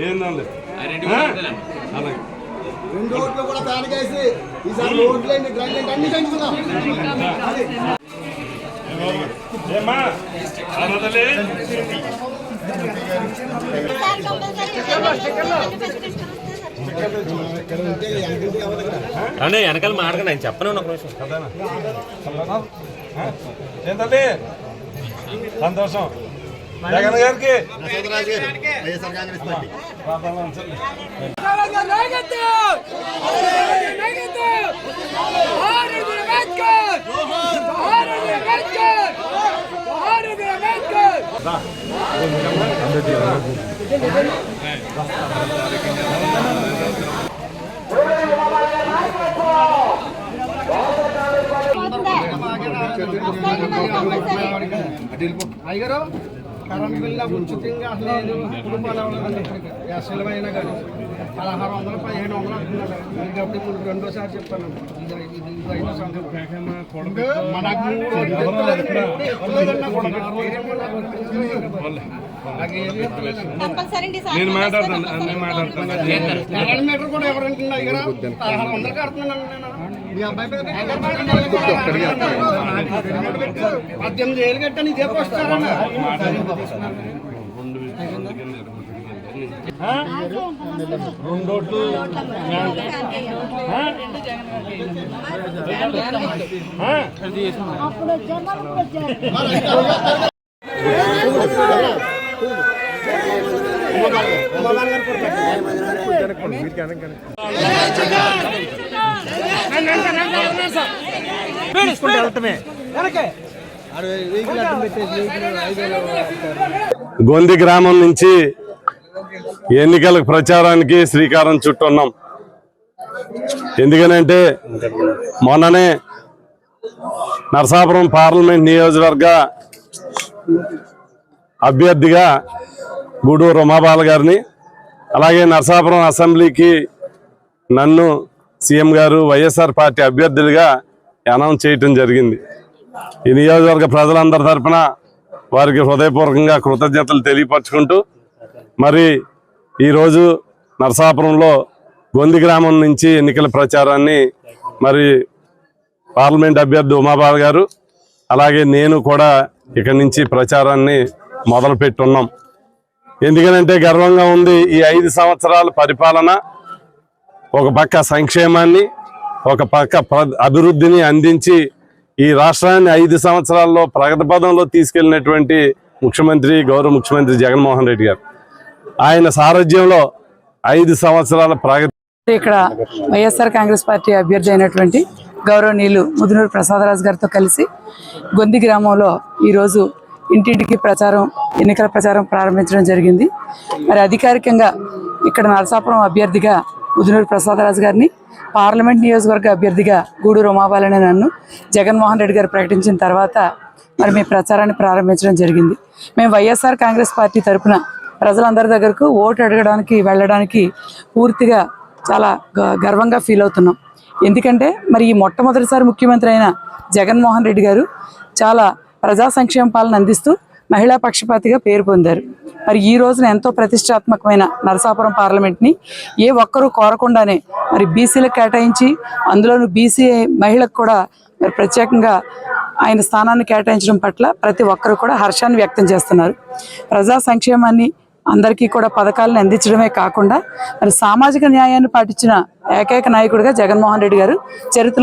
ఏందండి రెండు ఓట్లు కూడా తాడికేసి ఈసారి ఓట్లేండి డ్రైనేజ్ అన్ని పెంచుకున్నాం. ఏమా అంటే వెనకాల మాడకండి ఆయన చెప్పను ఒక నిమిషం ఏంటండి సంతోషం జగన్ గారికి అయ్యారు కరెంట్ బిల్లు ఉచితంగా లేదు అసలమైన కానీ 1600 1700 అంటున్నాడు. కాబట్టి ఇప్పుడు రెండోసారి చెప్తాను నేను మాట్లాడుతాను మీటర్ కూడా ఎవరంటున్నా 1600 కడుతున్నాను నేను. మీ అబ్బాయి 18 ఏళ్ళు కట్టాను ఇదే వస్తారన్న రెండోట్లు గొంది గ్రామం నుంచి ఎన్నికల ప్రచారానికి శ్రీకారం చుట్టున్నాం. ఎందుకనంటే మొన్ననే నరసాపురం పార్లమెంట్ నియోజకవర్గ అభ్యర్థిగా గూడూరు రమాబాల గారిని, అలాగే నరసాపురం అసెంబ్లీకి నన్ను సీఎం గారు వైఎస్ఆర్ పార్టీ అభ్యర్థులుగా అనౌన్స్ చేయటం జరిగింది. ఈ నియోజకవర్గ ప్రజలందరి తరఫున వారికి హృదయపూర్వకంగా కృతజ్ఞతలు తెలియపరచుకుంటూ, మరి ఈరోజు నరసాపురంలో గొంది గ్రామం నుంచి ఎన్నికల ప్రచారాన్ని మరి పార్లమెంట్ అభ్యర్థి ఉమాబాల గారు అలాగే నేను కూడా ఇక్కడి నుంచి ప్రచారాన్ని మొదలు పెట్టున్నాం. ఎందుకనంటే గర్వంగా ఉంది. ఈ 5 సంవత్సరాల పరిపాలన ఒక పక్క సంక్షేమాన్ని, ఒక పక్క అభివృద్ధిని అందించి ఈ రాష్ట్రాన్ని 5 సంవత్సరాల్లో ప్రగతి పదంలో తీసుకెళ్లినటువంటి ముఖ్యమంత్రి గౌరవ ముఖ్యమంత్రి జగన్మోహన్ రెడ్డి గారు. ఆయన సారథ్యంలో 5 సంవత్సరాల ప్రగతి. ఇక్కడ వైఎస్ఆర్ కాంగ్రెస్ పార్టీ అభ్యర్థి అయినటువంటి గౌరవనీయులు ముదునూరు ప్రసాదరాజు గారితో కలిసి గొంది గ్రామంలో ఈరోజు ఇంటింటికి ఎన్నికల ప్రచారం ప్రారంభించడం జరిగింది. మరి అధికారికంగా ఇక్కడ నరసాపురం అభ్యర్థిగా ముదునూరు ప్రసాదరాజు గారిని, పార్లమెంట్ నియోజకవర్గ అభ్యర్థిగా గూడూరు రమాబాలని నన్ను జగన్మోహన్ రెడ్డి గారు ప్రకటించిన తర్వాత మరి మేము ప్రచారాన్ని ప్రారంభించడం జరిగింది. మేము వైఎస్ఆర్ కాంగ్రెస్ పార్టీ తరఫున ప్రజలందరి దగ్గరకు ఓటు అడగడానికి వెళ్ళడానికి పూర్తిగా చాలా గర్వంగా ఫీల్ అవుతున్నాం. ఎందుకంటే మరి ఈ మొట్టమొదటిసారి ముఖ్యమంత్రి అయిన జగన్మోహన్ రెడ్డి గారు చాలా ప్రజా సంక్షేమ పాలన అందిస్తూ మహిళా పక్షపాతిగా పేరు పొందారు. మరి ఈ రోజున ఎంతో ప్రతిష్టాత్మకమైన నరసాపురం పార్లమెంట్ని ఏ ఒక్కరూ కోరకుండానే మరి బీసీలకు కేటాయించి, అందులోనూ బీసీ మహిళకు కూడా మరి ప్రత్యేకంగా ఆయన స్థానాన్ని కేటాయించడం పట్ల ప్రతి ఒక్కరు కూడా హర్షాన్ని వ్యక్తం చేస్తున్నారు. ప్రజా సంక్షేమాన్ని, అందరికీ కూడా పథకాలను అందించడమే కాకుండా మరి సామాజిక న్యాయాన్ని పాటించిన ఏకైక నాయకుడిగా జగన్మోహన్ రెడ్డి గారు చరిత్ర